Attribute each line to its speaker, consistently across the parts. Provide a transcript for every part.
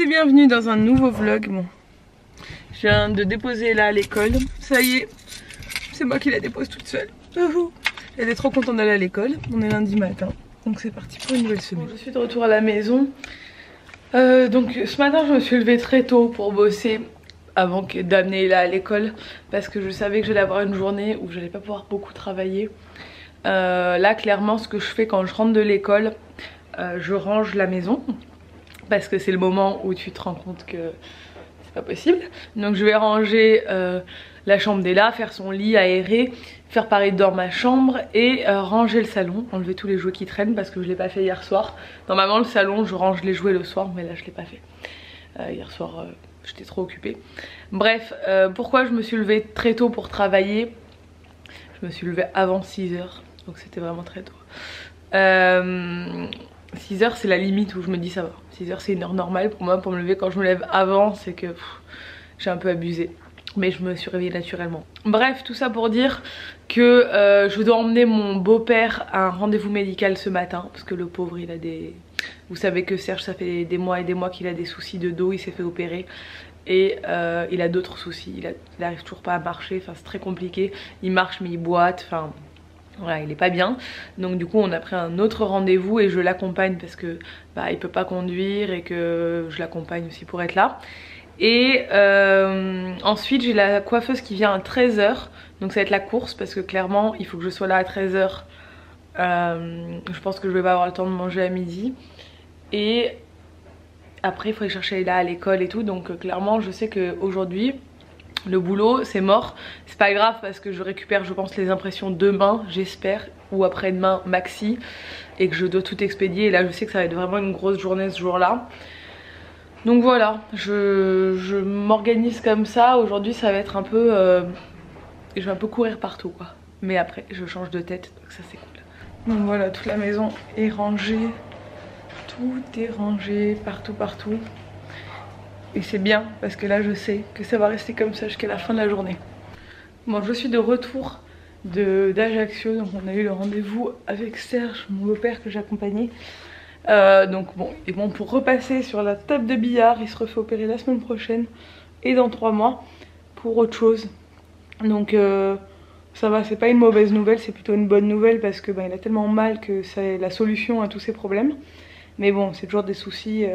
Speaker 1: tous et bienvenue dans un nouveau vlog. Bon, je viens de déposer là à l'école. Ça y est, c'est moi qui la dépose toute seule. Elle est trop contente d'aller à l'école. On est lundi matin, donc c'est parti pour une nouvelle semaine. Bon, je suis de retour à la maison. Donc ce matin je me suis levée très tôt pour bosser avant d'amener là à l'école, parce que je savais que j'allais avoir une journée où j'allais pas pouvoir beaucoup travailler. Là clairement ce que je fais quand je rentre de l'école, je range la maison parce que c'est le moment où tu te rends compte que c'est pas possible. Donc je vais ranger la chambre d'Ella, faire son lit, aérer, faire pareil dans ma chambre et ranger le salon, enlever tous les jouets qui traînent parce que je l'ai pas fait hier soir. Normalement le salon je range les jouets le soir, mais là je l'ai pas fait. Hier soir j'étais trop occupée. Bref, pourquoi je me suis levée très tôt pour travailler? Je me suis levée avant 6 h, donc c'était vraiment très tôt. 6 h c'est la limite où je me dis ça va. 6 h c'est une heure normale pour moi. Pour me lever, quand je me lève avant c'est que j'ai un peu abusé. Mais je me suis réveillée naturellement. Bref, tout ça pour dire que je dois emmener mon beau-père à un rendez-vous médical ce matin. Parce que le pauvre il a des... Vous savez que Serge ça fait des mois et des mois qu'il a des soucis de dos, il s'est fait opérer. Et il a d'autres soucis, il arrive toujours pas à marcher, enfin c'est très compliqué. Il marche mais il boite, enfin... Voilà, il est pas bien, donc du coup on a pris un autre rendez-vous et je l'accompagne parce que bah, il peut pas conduire et que je l'accompagne aussi pour être là. Et ensuite j'ai la coiffeuse qui vient à 13 h, donc ça va être la course parce que clairement il faut que je sois là à 13 h. Je pense que je vais pas avoir le temps de manger à midi. Et après il faut aller chercher là à l'école et tout, donc clairement je sais qu'aujourd'hui le boulot c'est mort. C'est pas grave parce que je récupère je pense les impressions demain j'espère, ou après-demain maxi, et que je dois tout expédier. Et là je sais que ça va être vraiment une grosse journée ce jour là. Donc voilà, je m'organise comme ça. Aujourd'hui ça va être un peu je vais un peu courir partout quoi. Mais après je change de tête, donc ça c'est cool. Donc voilà, toute la maison est rangée. Tout est rangé partout. Et c'est bien parce que là je sais que ça va rester comme ça jusqu'à la fin de la journée. Bon, je suis de retour d'Ajaccio, donc on a eu le rendez-vous avec Serge, mon beau-père que j'accompagnais. Donc bon, et bon, pour repasser sur la table de billard, il se refait opérer la semaine prochaine et dans 3 mois pour autre chose. Donc ça va, c'est pas une mauvaise nouvelle, c'est plutôt une bonne nouvelle parce que il a tellement mal que c'est la solution à tous ses problèmes. Mais bon, c'est toujours des soucis.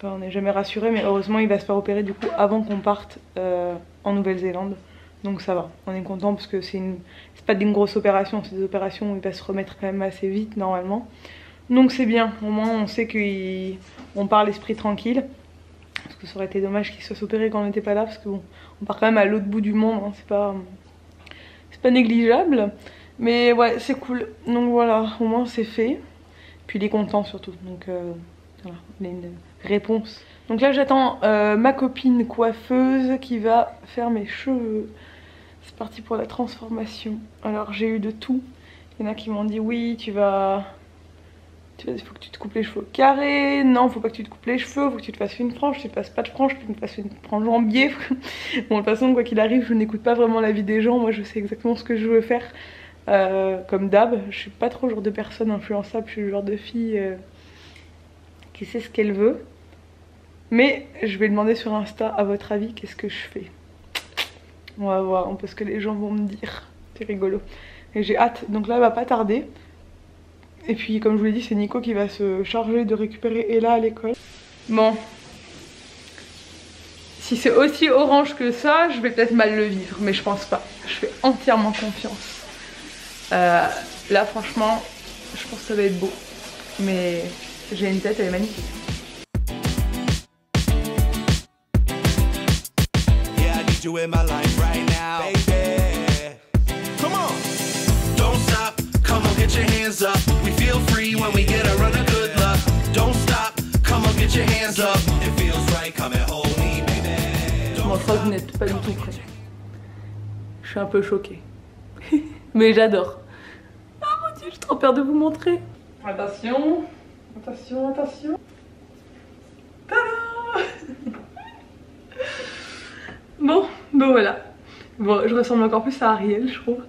Speaker 1: On n'est jamais rassuré, mais heureusement il va se faire opérer du coup avant qu'on parte en Nouvelle-Zélande. Donc ça va, on est content parce que c'est pas une grosse opération, c'est des opérations où il va se remettre quand même assez vite normalement. Donc c'est bien, au moins on sait qu'on part l'esprit tranquille. Parce que ça aurait été dommage qu'il se fasse opérer quand on n'était pas là, parce que bon, on part quand même à l'autre bout du monde, hein, c'est pas négligeable. Mais ouais, c'est cool, donc voilà, au moins c'est fait. Puis il est content surtout, donc voilà, on a une réponse. Donc là j'attends ma copine coiffeuse qui va faire mes cheveux. C'est parti pour la transformation. Alors j'ai eu de tout. Il y en a qui m'ont dit oui il faut que tu te coupes les cheveux carrés. Non, faut pas que tu te coupes les cheveux, faut que tu te fasses une frange. Tu te fasses pas de frange, tu te fasses une frange en biais. Bon, de toute façon quoi qu'il arrive je n'écoute pas vraiment l'avis des gens. Moi je sais exactement ce que je veux faire. Comme d'hab, je suis pas trop le genre de personne influençable, je suis le genre de fille qui sait ce qu'elle veut. Mais je vais demander sur Insta, à votre avis, qu'est-ce que je fais? On va voir un peu ce que les gens vont me dire. C'est rigolo. Et j'ai hâte, donc là elle va pas tarder. Et puis comme je vous l'ai dit, c'est Nico qui va se charger de récupérer Ella à l'école. Bon. Si c'est aussi orange que ça, je vais peut-être mal le vivre, mais je pense pas. Je fais entièrement confiance. Là franchement je pense que ça va être beau, mais j'ai une tête, elle est magnifique. Bon, je crois que vous n'êtes pas du tout prêts. Je suis un peu choquée. Mais j'adore. Ah mon dieu, j'ai trop peur de vous montrer. Attention, attention. Tada. Bon, voilà. Bon, je ressemble encore plus à Ariel, je trouve.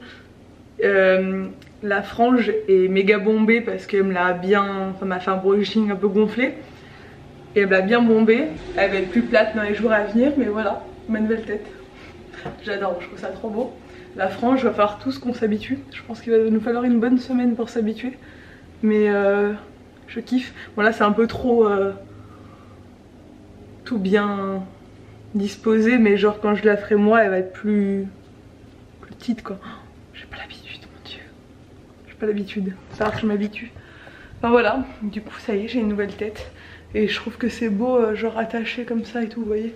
Speaker 1: La frange est méga bombée parce qu'elle me l'a bien... Enfin, m'a fait un brushing un peu gonflé. et elle va bien bomber. Elle va être plus plate dans les jours à venir, mais voilà, ma nouvelle tête. J'adore, je trouve ça trop beau. La frange, va falloir tous qu'on s'habitue. Je pense qu'il va nous falloir une bonne semaine pour s'habituer. Mais je kiffe. Bon là c'est un peu trop tout bien disposé, mais genre quand je la ferai moi, elle va être plus petite quoi. J'ai pas l'habitude, mon dieu. J'ai pas l'habitude. Il va falloir que je m'habitue. Enfin voilà, du coup ça y est, j'ai une nouvelle tête. Et je trouve que c'est beau, genre attaché comme ça et tout, vous voyez.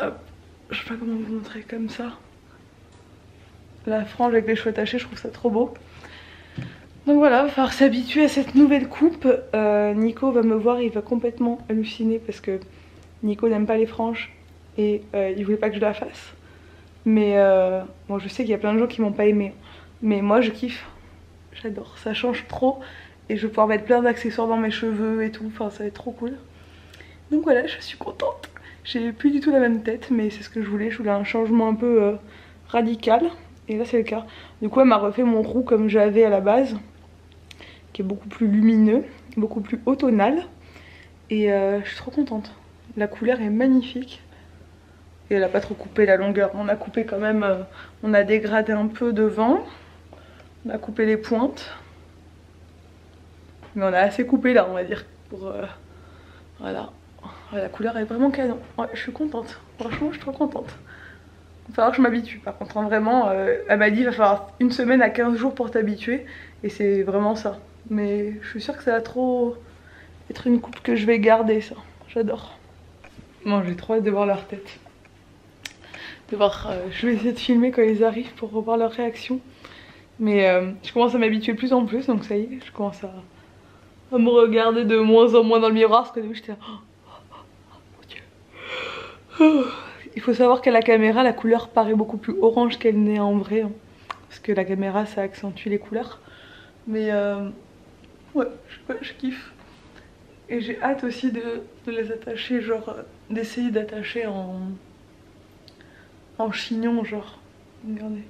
Speaker 1: Hop, je sais pas comment vous montrer comme ça. La frange avec les cheveux attachés, je trouve ça trop beau. Donc voilà, il va falloir s'habituer à cette nouvelle coupe. Nico va me voir et il va complètement halluciner parce que Nico n'aime pas les franges et il voulait pas que je la fasse. Mais bon, je sais qu'il y a plein de gens qui m'ont pas aimé. Mais moi je kiffe, j'adore, ça change trop. Et je vais pouvoir mettre plein d'accessoires dans mes cheveux et tout, enfin ça va être trop cool. Donc voilà, je suis contente. J'ai plus du tout la même tête, mais c'est ce que je voulais un changement un peu radical. Et là c'est le cas. Du coup elle m'a refait mon roux comme j'avais à la base, qui est beaucoup plus lumineux, beaucoup plus automnal. Et je suis trop contente. La couleur est magnifique. Et elle a pas trop coupé la longueur. On a coupé quand même, on a dégradé un peu devant. On a coupé les pointes. Mais on a assez coupé là on va dire. Pour voilà. La couleur est vraiment canon. Ouais, je suis contente. Franchement je suis trop contente. Il va falloir que je m'habitue par contre, hein, vraiment, elle m'a dit il va falloir une semaine à 15 jours pour t'habituer et c'est vraiment ça. Mais je suis sûre que ça va trop être une coupe que je vais garder ça, j'adore. Bon j'ai trop hâte de voir leur tête. De voir, je vais essayer de filmer quand ils arrivent pour revoir leur réaction. Mais je commence à m'habituer de plus en plus donc ça y est, je commence à me regarder de moins en moins dans le miroir parce que début j'étais mon dieu. Il faut savoir qu'à la caméra, la couleur paraît beaucoup plus orange qu'elle n'est en vrai. Hein, parce que la caméra, ça accentue les couleurs. Mais ouais, je kiffe. Et j'ai hâte aussi de les attacher, genre d'essayer d'attacher en chignon, genre. Regardez.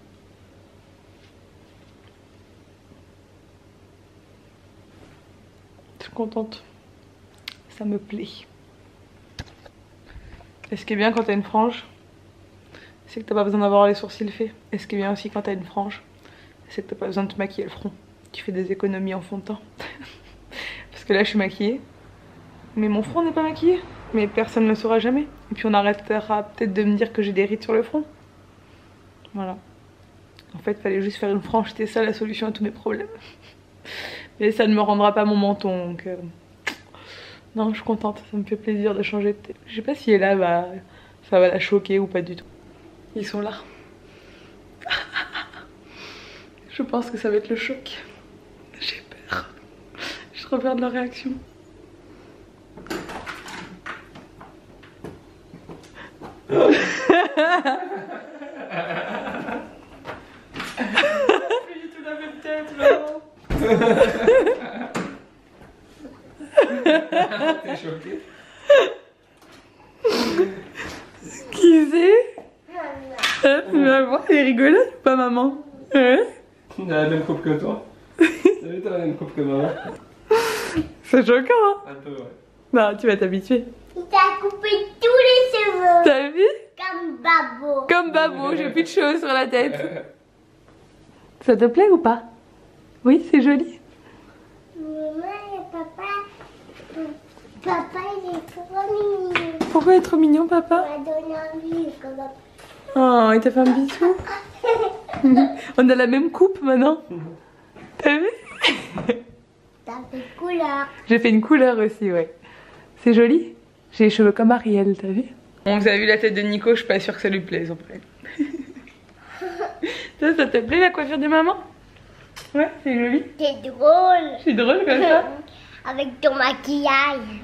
Speaker 1: Je suis contente. Ça me plaît. Et ce qui est bien quand t'as une frange, c'est que t'as pas besoin d'avoir les sourcils faits. Et ce qui est bien aussi quand t'as une frange, c'est que t'as pas besoin de te maquiller le front. Tu fais des économies en fond de teint. Parce que là je suis maquillée, mais mon front n'est pas maquillé. Mais personne ne le saura jamais. Et puis on arrêtera peut-être de me dire que j'ai des rides sur le front. Voilà. En fait il fallait juste faire une frange, c'était ça la solution à tous mes problèmes. Mais ça ne me rendra pas mon menton donc... Non, je suis contente, ça me fait plaisir de changer de tête. Je sais pas si elle là, ça va la choquer ou pas du tout. Ils sont là. Je pense que ça va être le choc. J'ai peur. J'ai trop peur de leur réaction. Plus du tout la même tête, non.
Speaker 2: T'es choquée?
Speaker 1: Qui c'est? Tu vas voir, elle est rigolote ou pas maman? Ouais.
Speaker 2: Elle a la même coupe que toi. T'as la même coupe que maman.
Speaker 1: C'est choquant hein?
Speaker 2: Un peu ouais.
Speaker 1: Non, tu vas t'habituer.
Speaker 3: Il t'a coupé tous les cheveux.
Speaker 1: T'as vu?
Speaker 3: Comme Babo.
Speaker 1: Comme Babo, j'ai plus de cheveux sur la tête. Ça te plaît ou pas? Oui, c'est joli.
Speaker 3: Maman et papa. Papa, il est trop mignon.
Speaker 1: Pourquoi il est trop mignon, papa?
Speaker 3: Il m'a donné envie.
Speaker 1: Oh, il t'a fait un bisou. On a la même coupe maintenant. T'as vu?
Speaker 3: T'as fait couleur.
Speaker 1: J'ai fait une couleur aussi, ouais. C'est joli. J'ai les cheveux comme Ariel, t'as vu? Bon, vous avez vu la tête de Nico, je suis pas sûre que ça lui plaise en vrai. Ça te plaît la coiffure de maman? Ouais, c'est joli.
Speaker 3: C'est drôle.
Speaker 1: C'est drôle comme ça.
Speaker 3: Avec ton maquillage.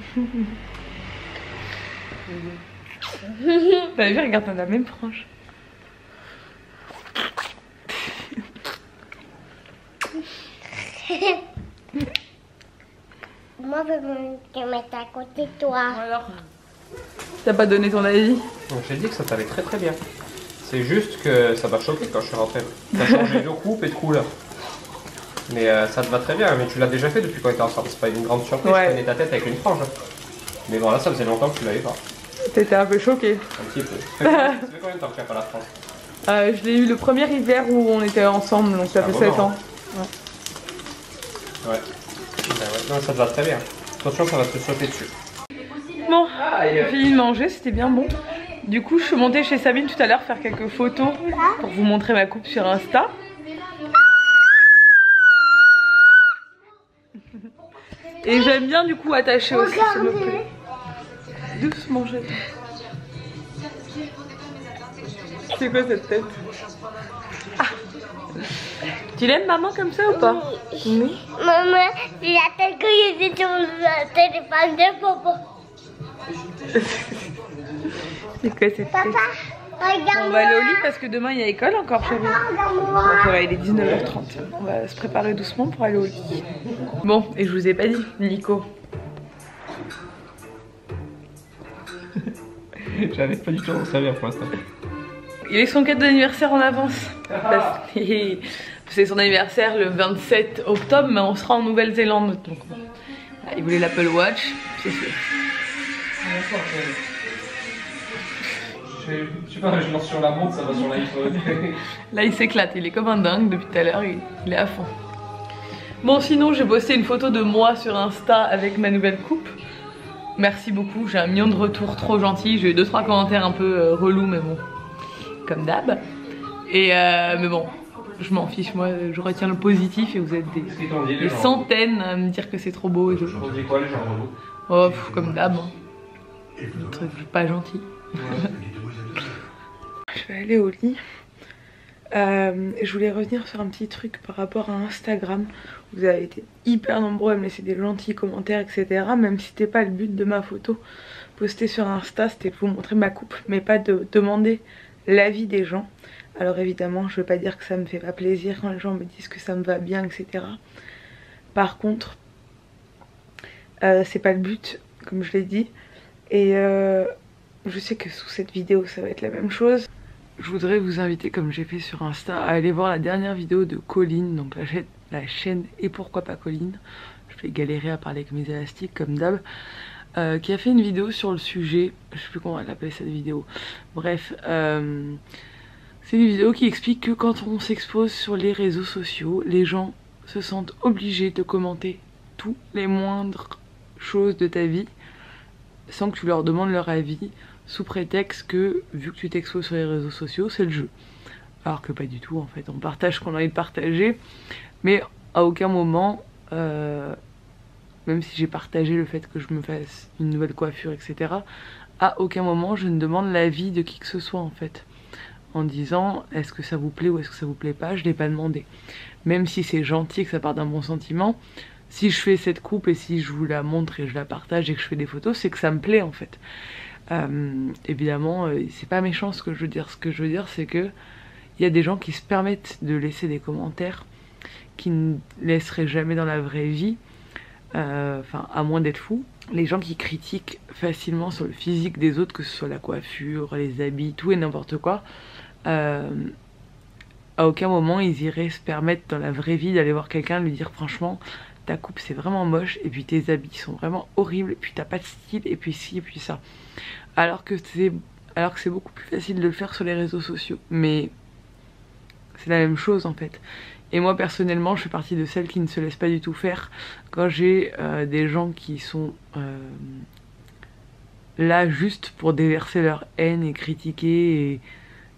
Speaker 1: T'as vu, regarde, on a la même frange.
Speaker 3: Moi, je veux me mettre à côté de toi.
Speaker 1: Alors, t'as pas donné ton avis?
Speaker 2: Donc j'ai dit que ça t'allait très très bien. C'est juste que ça m'a choqué quand je suis rentrée. T'as changé de coupe et de couleur. Mais ça te va très bien, mais tu l'as déjà fait depuis qu'on était ensemble. C'est pas une grande surprise,
Speaker 1: Ouais.
Speaker 2: je connais ta tête avec une frange. Mais bon, là, ça faisait longtemps que tu l'avais pas.
Speaker 1: T'étais un peu choquée.
Speaker 2: Un petit peu. Ça fait combien de temps que tu n'as pas la France?
Speaker 1: Je l'ai eu le premier hiver où on était ensemble, donc ça fait 7 ans.
Speaker 2: Ouais. Non, ça te va très bien. Attention, ça va te sauter dessus.
Speaker 1: Bon, j'ai fini de manger, c'était bien bon. Du coup, je suis montée chez Sabine tout à l'heure faire quelques photos pour vous montrer ma coupe sur Insta. Et j'aime bien du coup attacher aussi, s'il me plaît. Doucement, j'ai. C'est quoi cette tête? Ah. Tu l'aimes maman comme ça ou pas? Oui.
Speaker 3: Maman, c'est la tête que j'étais sur le téléphone de papa.
Speaker 1: C'est quoi cette tête?
Speaker 3: Papa, regarde-moi.
Speaker 1: On va aller au lit parce que demain il y a école encore chez nous.
Speaker 3: Regarde-moi.
Speaker 1: Il est 19h30. On va se préparer doucement pour aller au lit. Bon, et je vous ai pas dit, Nico.
Speaker 2: J'avais pas du tout à savoir pour l'instant.
Speaker 1: Il est son cadeau d'anniversaire en avance. C'est son anniversaire le 27 octobre, mais on sera en Nouvelle-Zélande. Donc, il voulait l'Apple Watch, c'est fait.
Speaker 2: Je sais pas, je lance sur la montre, ça va sur l'iPhone.
Speaker 1: Là, il s'éclate, il est comme un dingue depuis tout à l'heure, il est à fond. Bon, sinon, j'ai posté une photo de moi sur Insta avec ma nouvelle coupe. Merci beaucoup, j'ai un million de retours trop gentils. J'ai eu 2-3 commentaires un peu relous, mais bon, comme d'hab. Et mais bon, je m'en fiche, moi je retiens le positif et vous êtes des centaines à me dire que c'est trop beau. Et
Speaker 2: Je redis quoi les gens relous?
Speaker 1: Oh, comme d'hab, hein. Des trucs pas gentils. Je vais aller au lit. Je voulais revenir sur un petit truc par rapport à Instagram. Vous avez été hyper nombreux à me laisser des gentils commentaires, etc. Même si c'était pas le but de ma photo postée sur Insta, c'était de vous montrer ma coupe, mais pas de demander l'avis des gens. Alors évidemment, je veux pas dire que ça me fait pas plaisir quand les gens me disent que ça me va bien, etc. Par contre, c'est pas le but, comme je l'ai dit. Et je sais que sous cette vidéo, ça va être la même chose. Je voudrais vous inviter, comme j'ai fait sur Insta, à aller voir la dernière vidéo de Colline, donc la chaîne Et pourquoi pas Colline. Je vais galérer à parler avec mes élastiques comme d'hab. Qui a fait une vidéo sur le sujet, je sais plus comment elle appelle cette vidéo. Bref, c'est une vidéo qui explique que quand on s'expose sur les réseaux sociaux, les gens se sentent obligés de commenter tous les moindres choses de ta vie sans que tu leur demandes leur avis, sous prétexte que, vu que tu t'exposes sur les réseaux sociaux, c'est le jeu. Alors que pas du tout, en fait. On partage ce qu'on a envie de partager, mais à aucun moment, même si j'ai partagé le fait que je me fasse une nouvelle coiffure, etc., à aucun moment je ne demande l'avis de qui que ce soit, en fait. En disant, est-ce que ça vous plaît ou est-ce que ça vous plaît pas, je l'ai pas demandé. Même si c'est gentil, que ça part d'un bon sentiment, si je fais cette coupe et si je vous la montre et je la partage et que je fais des photos, c'est que ça me plaît, en fait. Évidemment, c'est pas méchant ce que je veux dire. Ce que je veux dire, c'est que il y a des gens qui se permettent de laisser des commentaires qui ne laisseraient jamais dans la vraie vie, enfin, à moins d'être fous. Les gens qui critiquent facilement sur le physique des autres, que ce soit la coiffure, les habits, tout et n'importe quoi, à aucun moment ils iraient se permettre dans la vraie vie d'aller voir quelqu'un, lui dire franchement ta coupe c'est vraiment moche, et puis tes habits sont vraiment horribles, et puis t'as pas de style, et puis ci, et puis ça. Alors que c'est beaucoup plus facile de le faire sur les réseaux sociaux. Mais c'est la même chose en fait. Et moi personnellement, je fais partie de celles qui ne se laissent pas du tout faire. Quand j'ai des gens qui sont là juste pour déverser leur haine et critiquer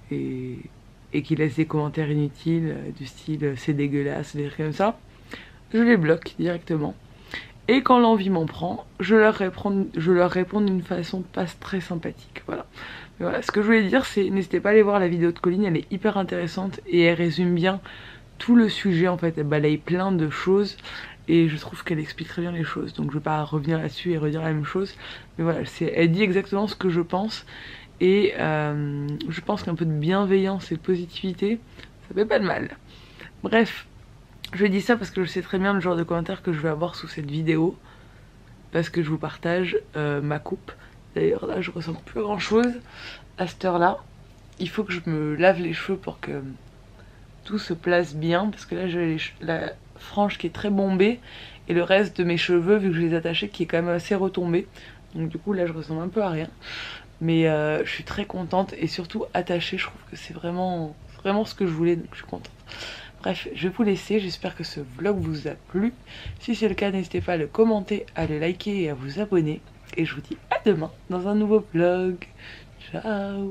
Speaker 1: et qui laissent des commentaires inutiles du style c'est dégueulasse, des trucs comme ça, je les bloque directement. Et quand l'envie m'en prend, je leur réponds d'une façon pas très sympathique. Voilà. Mais voilà, ce que je voulais dire, c'est n'hésitez pas à aller voir la vidéo de Colline, elle est hyper intéressante et elle résume bien tout le sujet en fait. Elle balaye plein de choses et je trouve qu'elle explique très bien les choses. Donc je vais pas revenir là-dessus et redire la même chose. Mais voilà, elle dit exactement ce que je pense. Et je pense qu'un peu de bienveillance et de positivité, ça fait pas de mal. Bref. Je dis ça parce que je sais très bien le genre de commentaires que je vais avoir sous cette vidéo. Parce que je vous partage ma coupe. D'ailleurs là je ressens plus grand chose à cette heure là. Il faut que je me lave les cheveux pour que tout se place bien. Parce que là j'ai la frange qui est très bombée. Et le reste de mes cheveux, vu que je les ai attachés, qui est quand même assez retombé. Donc du coup là je ressemble un peu à rien. Mais je suis très contente et surtout attachée. Je trouve que c'est vraiment ce que je voulais, donc je suis contente. Bref, je vais vous laisser, j'espère que ce vlog vous a plu. Si c'est le cas, n'hésitez pas à le commenter, à le liker et à vous abonner. Et je vous dis à demain dans un nouveau vlog. Ciao!